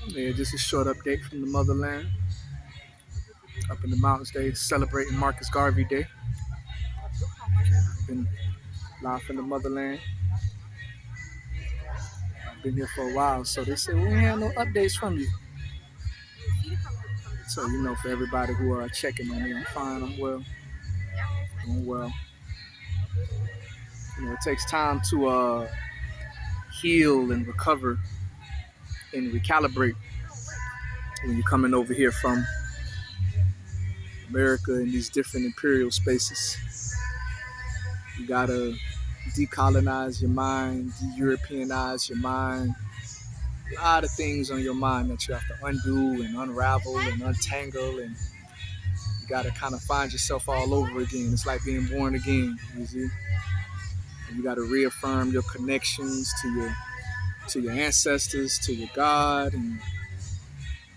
Yeah, just a short update from the motherland. Up in the mountains, they celebrating Marcus Garv3y Day. Been live from the motherland. I've been here for a while, so they said we ain't had no updates from you. So for everybody who are checking on me, I'm fine. I'm well. Doing well. It takes time to heal and recover and recalibrate when you're coming over here from America in these different imperial spaces. You gotta decolonize your mind, de-Europeanize your mind. A lot of things on your mind that you have to undo and unravel and untangle, and you gotta kind of find yourself all over again. It's like being born again, you see. And you gotta reaffirm your connections to your ancestors, to your God, and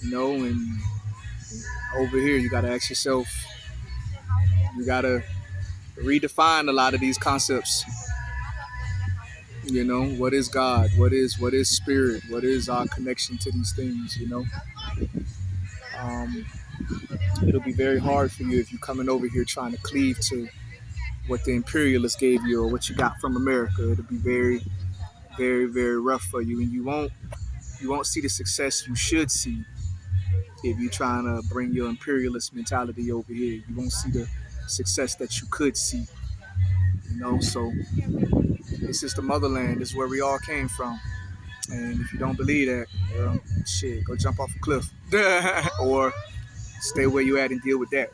and over here you gotta ask yourself, you gotta redefine a lot of these concepts. What is God? What is spirit? What is our connection to these things? Um, it'll be very hard for you if you're coming over here trying to cleave to what the imperialists gave you or what you got from America. It'll be very, very, very rough for you, and you won't see the success you should see if you're trying to bring your imperialist mentality over here. You won't see the success that you could see. So this is the motherland. This is where we all came from. And if you don't believe that, well, shit, go jump off a cliff or stay where you at and deal with that.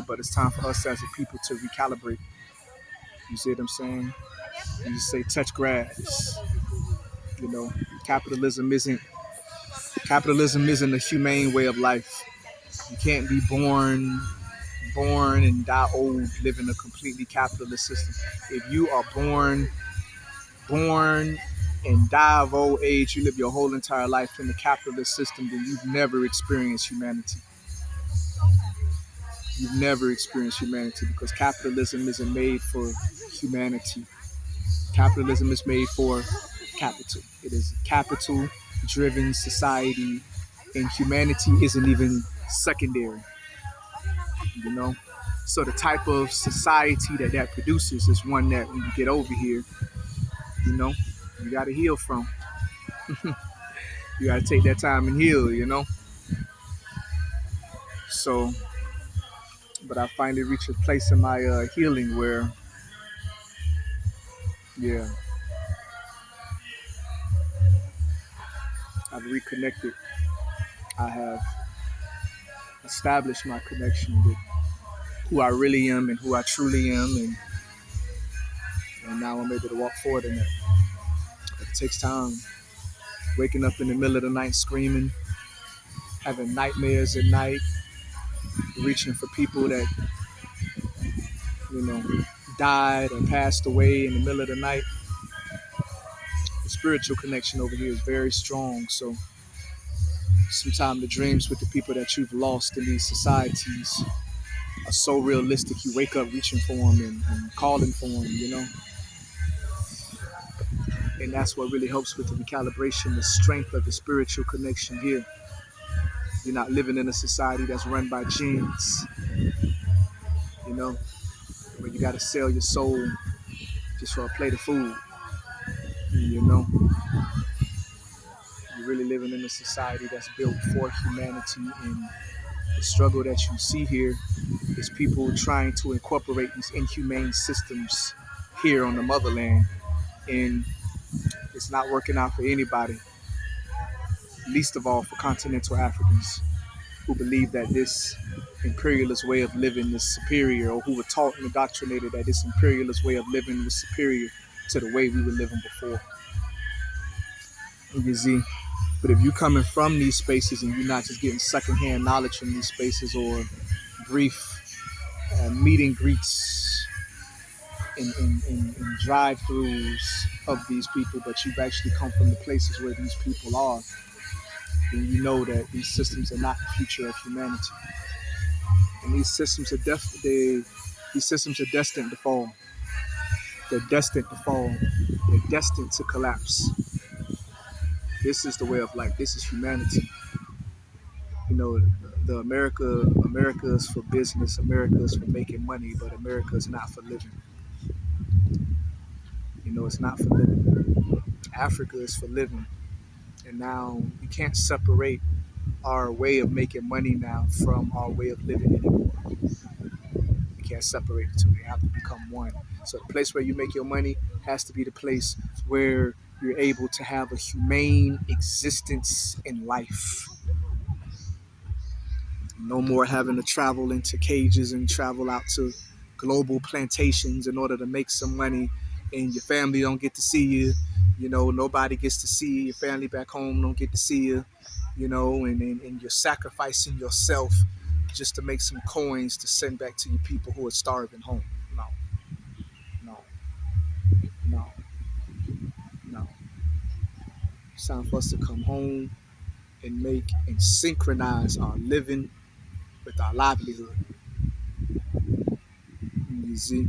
But it's time for us as a people to recalibrate. You see what I'm saying? You just say touch grass. You know, capitalism isn't capitalism isn't a humane way of life. You can't be born and die old living a completely capitalist system. If you are born and die of old age, you live your whole entire life in the capitalist system, then you've never experienced humanity. You've never experienced humanity because capitalism isn't made for humanity. Capitalism is made for capital. It is a capital-driven society, and humanity isn't even secondary. So the type of society that produces is one that when you get over here, you got to heal from. You got to take that time and heal. So, but I finally reached a place in my healing where, yeah, I've reconnected. I have established my connection with who I really am and who I truly am, and now I'm able to walk forward in that. But it takes time. Waking up in the middle of the night screaming, having nightmares at night, reaching for people that, died or passed away in the middle of the night. The spiritual connection over here is very strong. So sometimes the dreams with the people that you've lost in these societies are so realistic. You wake up reaching for them and calling for them, And that's what really helps with the recalibration, the strength of the spiritual connection here. You're not living in a society that's run by genes, where you got to sell your soul just for a plate of food. You're really living in a society that's built for humanity, and the struggle that you see here is people trying to incorporate these inhumane systems here on the motherland, and it's not working out for anybody, least of all for continental Africans who believe that this imperialist way of living is superior, or who were taught and indoctrinated that this imperialist way of living was superior to the way we were living before. You see, but if you're coming from these spaces and you're not just getting secondhand knowledge from these spaces or brief meet and greets and drive-throughs of these people, but you've actually come from the places where these people are, then you know that these systems are not the future of humanity. And these systems are destined to fall. They're destined to fall. They're destined to collapse. This is the way of life. This is humanity. You know, America is for business. America is for making money, but America is not for living. You know, it's not for living. Africa is for living. And now you can't separate our way of making money now from our way of living anymore. You can't separate the two. They have to become one. So the place where you make your money has to be the place where you're able to have a humane existence in life. No more having to travel into cages and travel out to global plantations in order to make some money, and your family don't get to see you. You know, nobody gets to see you. Your family back home don't get to see you. You know, and you're sacrificing yourself just to make some coins to send back to your people who are starving home. No, no, no, no. It's time for us to come home and make and synchronize our living with our livelihood. You see?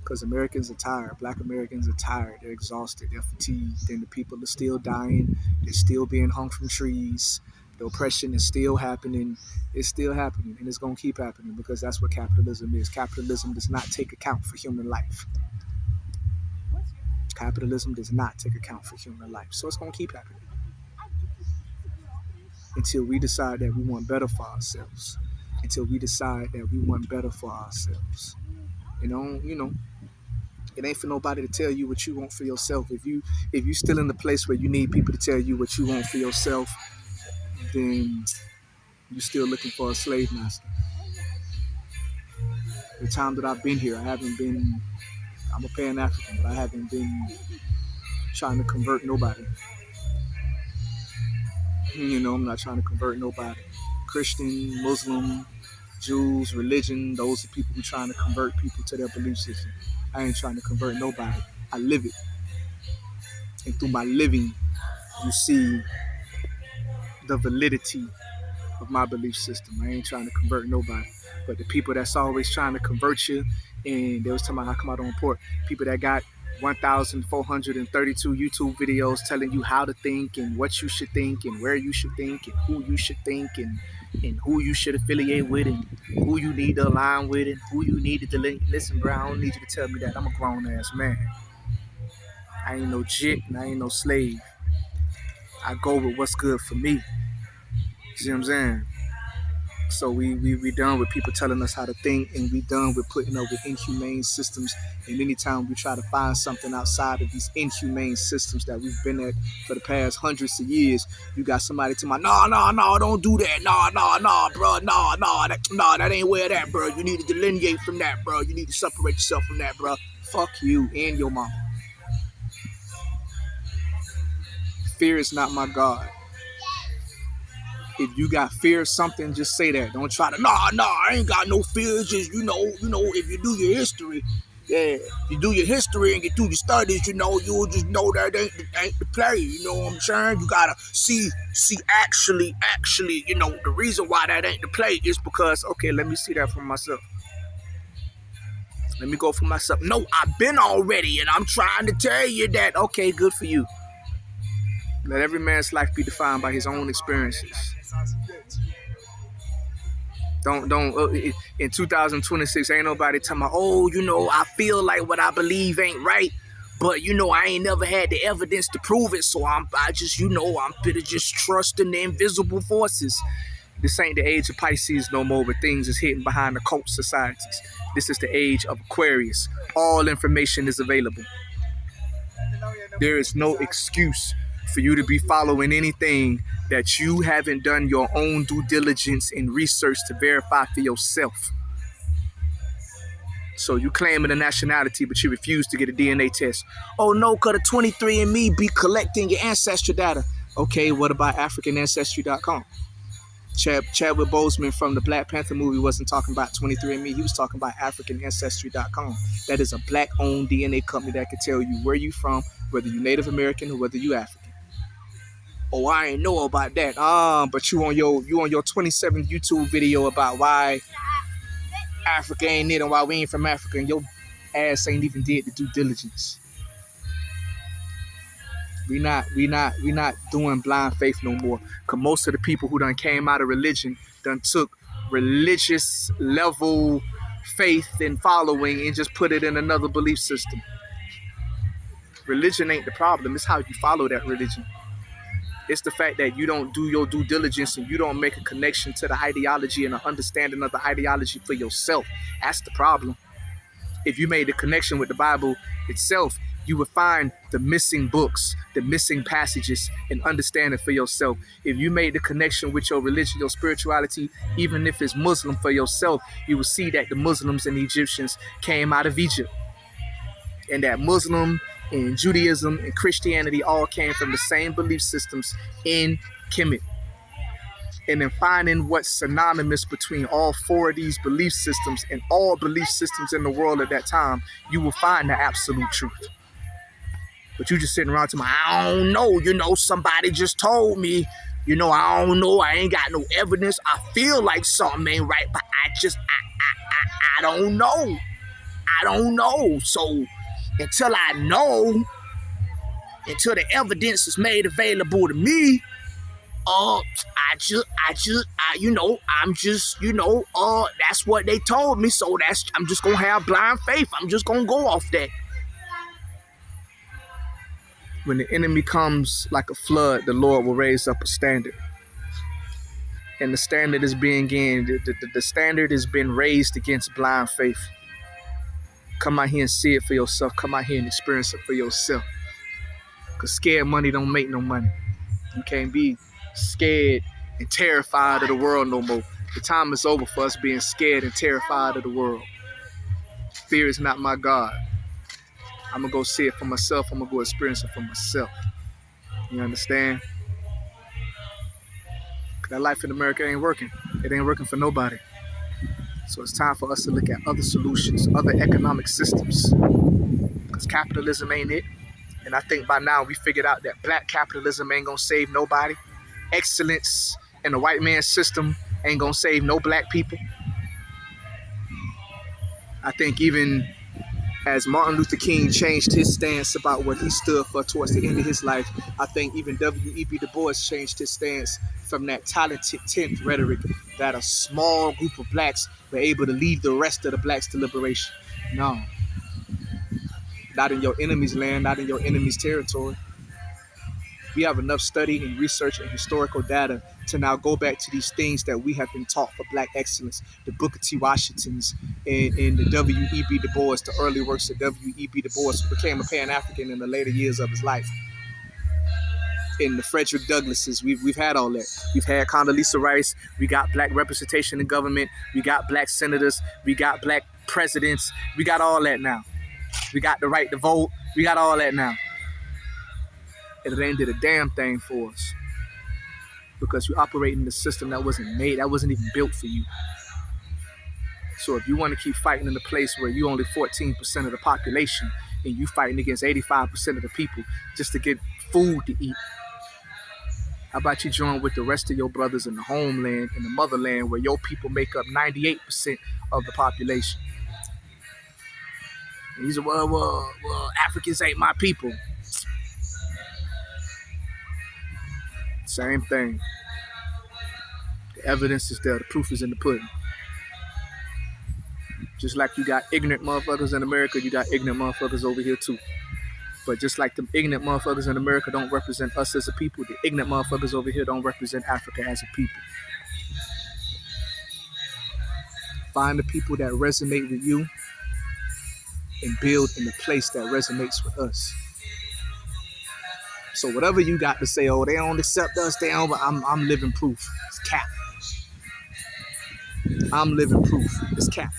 Because Americans are tired. Black Americans are tired. They're exhausted. They're fatigued. And the people are still dying. They're still being hung from trees. The oppression is still happening. It's still happening. And it's going to keep happening because that's what capitalism is. Capitalism does not take account for human life. Capitalism does not take account for human life. So it's going to keep happening until we decide that we want better for ourselves. Until we decide that we want better for ourselves. You know, it ain't for nobody to tell you what you want for yourself. If you still in the place where you need people to tell you what you want for yourself, then you're still looking for a slave master. The time that I've been here, I'm a Pan-African, but I haven't been trying to convert nobody. You know, I'm not trying to convert nobody. Christian, Muslim, Jews, religion, those are people who are trying to convert people to their belief system. I ain't trying to convert nobody. I live it. And through my living, you see the validity of my belief system. I ain't trying to convert nobody. But the people that's always trying to convert you, and they was talking about how come I don't report, people that got 1,432 YouTube videos telling you how to think and what you should think and where you should think and who you should think and who you should affiliate with and who you need to align with and who you need to listen, bro, I don't need you to tell me that. I'm a grown-ass man. I ain't no jit and I ain't no slave. I go with what's good for me. See what I'm saying? So we done with people telling us how to think, and we done with putting up with inhumane systems. And anytime we try to find something outside of these inhumane systems that we've been at for the past hundreds of years, you got somebody to my, no, don't do that. No, bro, no, that ain't where that, bro. You need to delineate from that, bro. You need to separate yourself from that, bro. Fuck you and your mama. Fear is not my God. If you got fear of something, just say that. Don't try to, I ain't got no fear. Just, you know, if you do your history, you do your history and you do your studies, you'll just know that ain't the play. You know what I'm saying? You gotta see actually, the reason why that ain't the play is because, okay, let me see that for myself. Let me go for myself. No, I've been already, and I'm trying to tell you that. Okay, good for you. Let every man's life be defined by his own experiences. Don't in 2026, ain't nobody talking about, I feel like what I believe ain't right, but I ain't never had the evidence to prove it, so I'm better just trusting the invisible forces. This ain't the age of Pisces no more, where things is hidden behind the cult societies. This is the age of Aquarius. All information is available. There is no excuse for you to be following anything that you haven't done your own due diligence and research to verify for yourself. So you claiming a nationality, but you refuse to get a DNA test. Oh no, because the 23andMe be collecting your ancestry data. Okay, what about AfricanAncestry.com? Chadwick Boseman from the Black Panther movie wasn't talking about 23andMe. He was talking about AfricanAncestry.com. That is a black-owned DNA company that can tell you where you from, whether you Native American or whether you African. Oh, I ain't know about that. But you on your 27th YouTube video about why Africa ain't it and why we ain't from Africa, and your ass ain't even did the due diligence. We not doing blind faith no more. Cause most of the people who done came out of religion done took religious level faith and following and just put it in another belief system. Religion ain't the problem. It's how you follow that religion. It's the fact that you don't do your due diligence and you don't make a connection to the ideology and an understanding of the ideology for yourself. That's the problem. If you made the connection with the Bible itself, you would find the missing books, the missing passages, and understand it for yourself. If you made the connection with your religion, your spirituality, even if it's Muslim for yourself, you will see that the Muslims and the Egyptians came out of Egypt. And that Muslim and Judaism and Christianity all came from the same belief systems in Kemet. And then finding what's synonymous between all four of these belief systems and all belief systems in the world at that time, you will find the absolute truth. But you just sitting around to me, I don't know, somebody just told me, I don't know, I ain't got no evidence. I feel like something ain't right, but I don't know. I don't know. So until I know, until the evidence is made available to me, that's what they told me. So I'm just gonna have blind faith. I'm just gonna go off that. When the enemy comes like a flood, the Lord will raise up a standard. And the standard is being gained. The standard has been raised against blind faith. Come out here and see it for yourself. Come out here and experience it for yourself. Because scared money don't make no money. You can't be scared and terrified of the world no more. The time is over for us being scared and terrified of the world. Fear is not my God. I'm going to go see it for myself. I'm going to go experience it for myself. You understand? That life in America ain't working. It ain't working for nobody. So it's time for us to look at other solutions, other economic systems. Because capitalism ain't it. And I think by now we figured out that black capitalism ain't going to save nobody. Excellence in the white man's system ain't going to save no black people. I think even as Martin Luther King changed his stance about what he stood for towards the end of his life, I think even W.E.B. Du Bois changed his stance from that talented 10th rhetoric that a small group of blacks were able to lead the rest of the blacks to liberation. No. Not in your enemy's land, not in your enemy's territory. We have enough study and research and historical data to now go back to these things that we have been taught for black excellence. The Booker T. Washingtons and the W.E.B. Du Bois, the early works of W.E.B. Du Bois, who became a Pan-African in the later years of his life. In the Frederick Douglasses, we've had all that. We've had Condoleezza Rice. We got black representation in government. We got black senators. We got black presidents. We got all that now. We got the right to vote. We got all that now. And it ain't did a damn thing for us. Because you operate in a system that wasn't made, that wasn't even built for you. So if you want to keep fighting in a place where you only 14% of the population and you fighting against 85% of the people just to get food to eat, how about you join with the rest of your brothers in the homeland, in the motherland, where your people make up 98% of the population? And he said, well, Africans ain't my people. Same thing. The evidence is there. The proof is in the pudding. Just like you got ignorant motherfuckers in America, you got ignorant motherfuckers over here too. But just like the ignorant motherfuckers in America don't represent us as a people, the ignorant motherfuckers over here don't represent Africa as a people. Find the people that resonate with you and build in the place that resonates with us. So whatever you got to say, oh, they don't accept us, they don't, but I'm living proof. It's cap. I'm living proof. It's cap.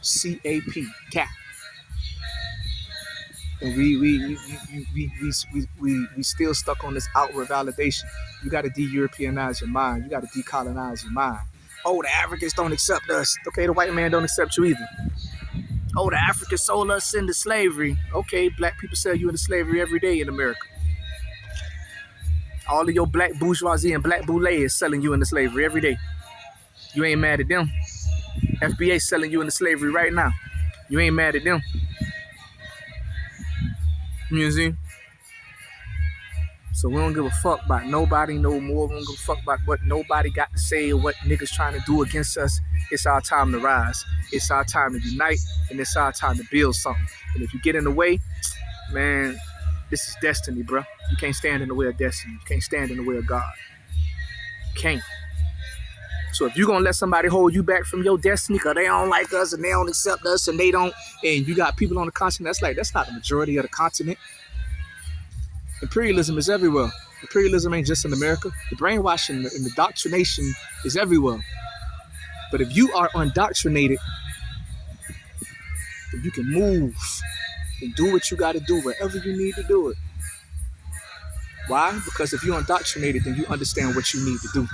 C-A-P, cap. And we still stuck on this outward validation. You got to de-Europeanize your mind. You got to decolonize your mind. Oh, the Africans don't accept us. Okay, the white man don't accept you either. Oh, the Africans sold us into slavery. Okay, black people sell you into slavery every day in America. All of your black bourgeoisie and black boule is selling you into slavery every day. You ain't mad at them. FBA selling you into slavery right now. You ain't mad at them. You see? So we don't give a fuck about nobody no more. We don't give a fuck about what nobody got to say or what niggas trying to do against us. It's our time to rise. It's our time to unite, and it's our time to build something. And if you get in the way, man, this is destiny, bro. You can't stand in the way of destiny. You can't stand in the way of God. You can't. So if you're going to let somebody hold you back from your destiny because they don't like us and they don't accept us and you got people on the continent, that's not the majority of the continent. Imperialism is everywhere. Imperialism ain't just in America. The brainwashing and the indoctrination is everywhere. But if you are undoctrinated, then you can move and do what you got to do wherever you need to do it. Why? Because if you're indoctrinated, then you understand what you need to do.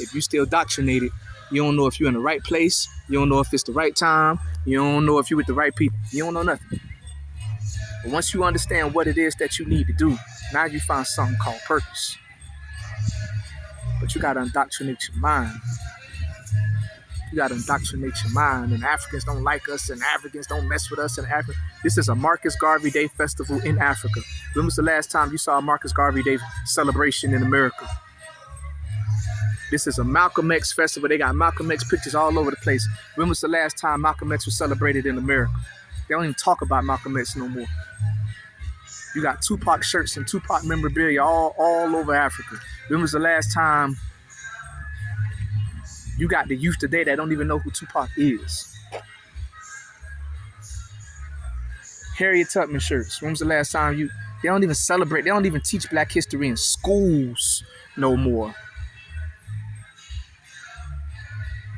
If you're still indoctrinated, you don't know if you're in the right place. You don't know if it's the right time. You don't know if you're with the right people. You don't know nothing. But once you understand what it is that you need to do, now you find something called purpose. But you got to indoctrinate your mind. You got to indoctrinate your mind. And Africans don't like us, and Africans don't mess with us. And this is a Marcus Garv3y Day festival in Africa. When was the last time you saw a Marcus Garv3y Day celebration in America? This is a Malcolm X festival. They got Malcolm X pictures all over the place. When was the last time Malcolm X was celebrated in America? They don't even talk about Malcolm X no more. You got Tupac shirts and Tupac memorabilia all over Africa. When was the last time you got the youth today that don't even know who Tupac is? Harriet Tubman shirts. When was the last time they don't even celebrate, they don't even teach black history in schools no more.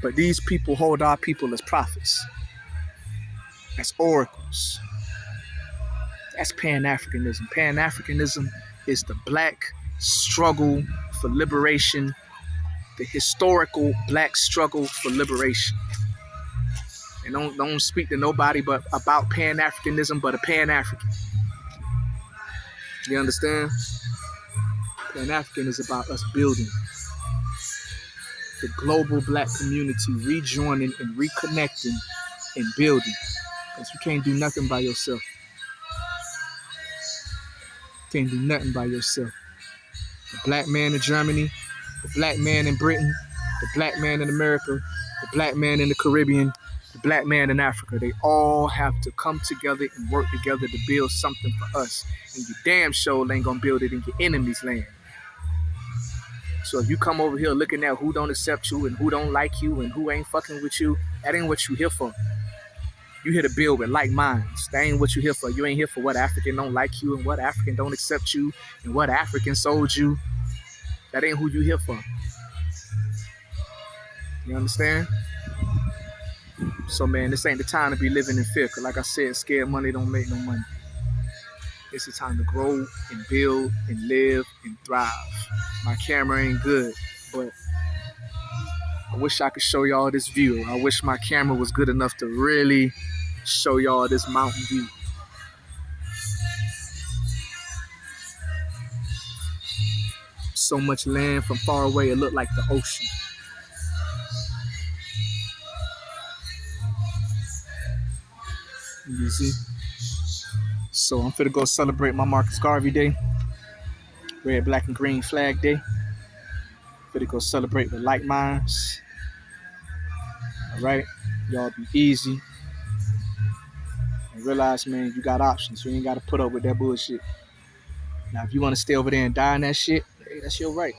But these people hold our people as prophets, as oracles. That's Pan-Africanism. Pan-Africanism is the black struggle for liberation, the historical black struggle for liberation. And don't speak to nobody but about Pan-Africanism but a Pan-African. You understand? Pan-African is about us building the global black community, rejoining and reconnecting and building. Because you can't do nothing by yourself. Can't do nothing by yourself. The black man in Germany, the black man in Britain, the black man in America, the black man in the Caribbean, the black man in Africa, they all have to come together and work together to build something for us. And you damn sure ain't gonna build it in your enemy's land. So if you come over here looking at who don't accept you and who don't like you and who ain't fucking with you, that ain't what you here for. You here to build with like minds. That ain't what you here for. You ain't here for what African don't like you and what African don't accept you and what African sold you. That ain't who you here for. You understand? So man, this ain't the time to be living in fear. Cause like I said, scared money don't make no money. It's the time to grow and build and live and thrive. My camera ain't good, but I wish I could show y'all this view. I wish my camera was good enough to really show y'all this mountain view. So much land from far away, it looked like the ocean. You see? So I'm finna go celebrate my Marcus Garv3y Day. Red, black, and green flag day. Finna go celebrate with like minds. Alright? Y'all be easy. And realize, man, you got options. You ain't gotta put up with that bullshit. Now, if you wanna stay over there and die in that shit, hey, that's your right.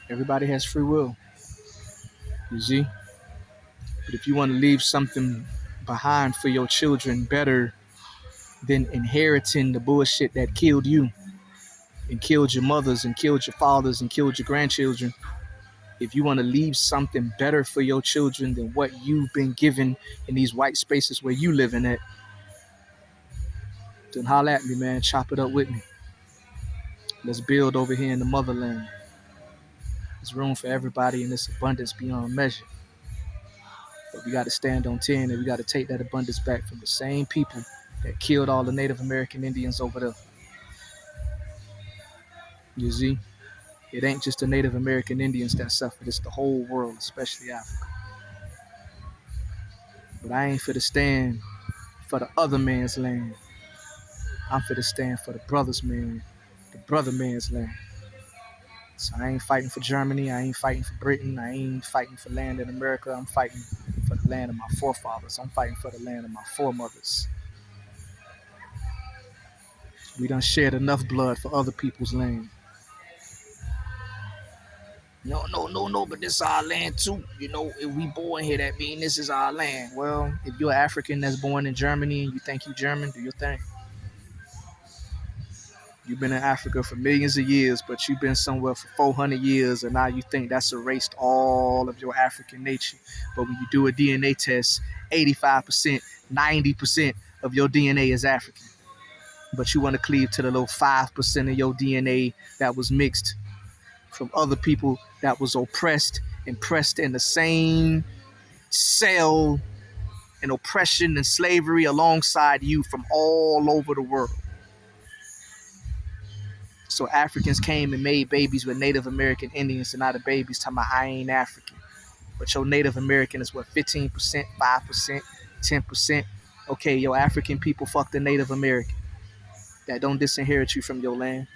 Everybody has free will. You see? But if you wanna leave something behind for your children better than inheriting the bullshit that killed you and killed your mothers and killed your fathers and killed your grandchildren, if you want to leave something better for your children than what you've been given in these white spaces where you living at, then holler at me, man. Chop it up with me. Let's build over here in the motherland. There's room for everybody in this abundance beyond measure. But we got to stand on 10 and we got to take that abundance back from the same people that killed all the Native American Indians over there. You see? It ain't just the Native American Indians that suffered. It's the whole world, especially Africa. But I ain't for to stand for the other man's land. I'm for to stand for the brothers, man, the brother man's land. So I ain't fighting for Germany. I ain't fighting for Britain. I ain't fighting for land in America. I'm fighting for the land of my forefathers. I'm fighting for the land of my foremothers. We done shed enough blood for other people's land. No, but this is our land too. You know, if we born here, that means this is our land. Well, if you're African that's born in Germany and you think you German, do your thing. You've been in Africa for millions of years, but you've been somewhere for 400 years, and now you think that's erased all of your African nature. But when you do a DNA test, 85%, 90% of your DNA is African. But you want to cleave to the little 5% of your DNA that was mixed from other people that was oppressed and pressed in the same cell and oppression and slavery alongside you from all over the world. So Africans came and made babies with Native American Indians, and now the babies talking about I ain't African. But your Native American is what, 15%, 5%, 10%? Okay, your African people fuck the Native American. That don't disinherit you from your land.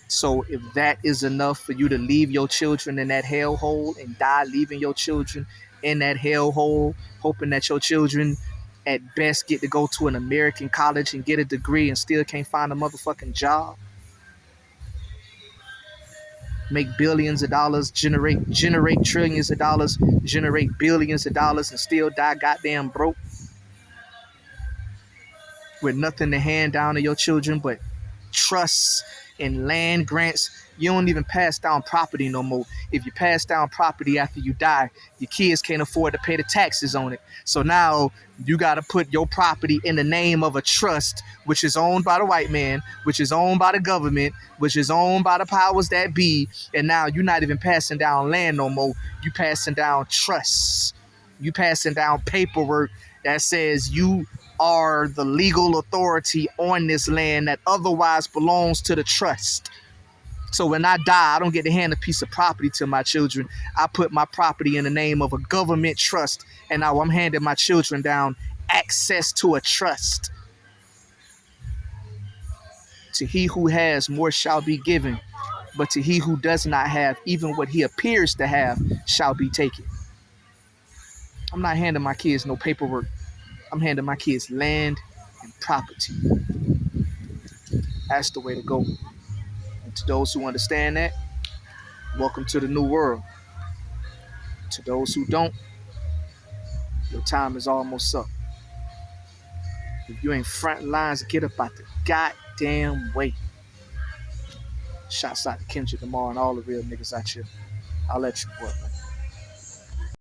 So if that is enough for you to leave your children in that hellhole and die leaving your children in that hellhole, hoping that your children at best get to go to an American college and get a degree and still can't find a motherfucking job, make billions of dollars, generate trillions of dollars, generate billions of dollars, and still die goddamn broke with nothing to hand down to your children but trusts and land grants. You don't even pass down property no more. If you pass down property after you die, your kids can't afford to pay the taxes on it. So now you got to put your property in the name of a trust, which is owned by the white man, which is owned by the government, which is owned by the powers that be. And now you're not even passing down land no more. You passing down trusts. You passing down paperwork that says you are the legal authority on this land that otherwise belongs to the trust. So when I die, I don't get to hand a piece of property to my children. I put my property in the name of a government trust, and now I'm handing my children down access to a trust. To he who has, more shall be given, but to he who does not have, even what he appears to have shall be taken. I'm not handing my kids no paperwork. I'm handing my kids land and property. That's the way to go. And to those who understand that, welcome to the new world. To those who don't, your time is almost up. If you ain't front lines, get up out the goddamn way. Shouts out to Kendrick Lamar and all the real niggas out here. I'll let you work, man.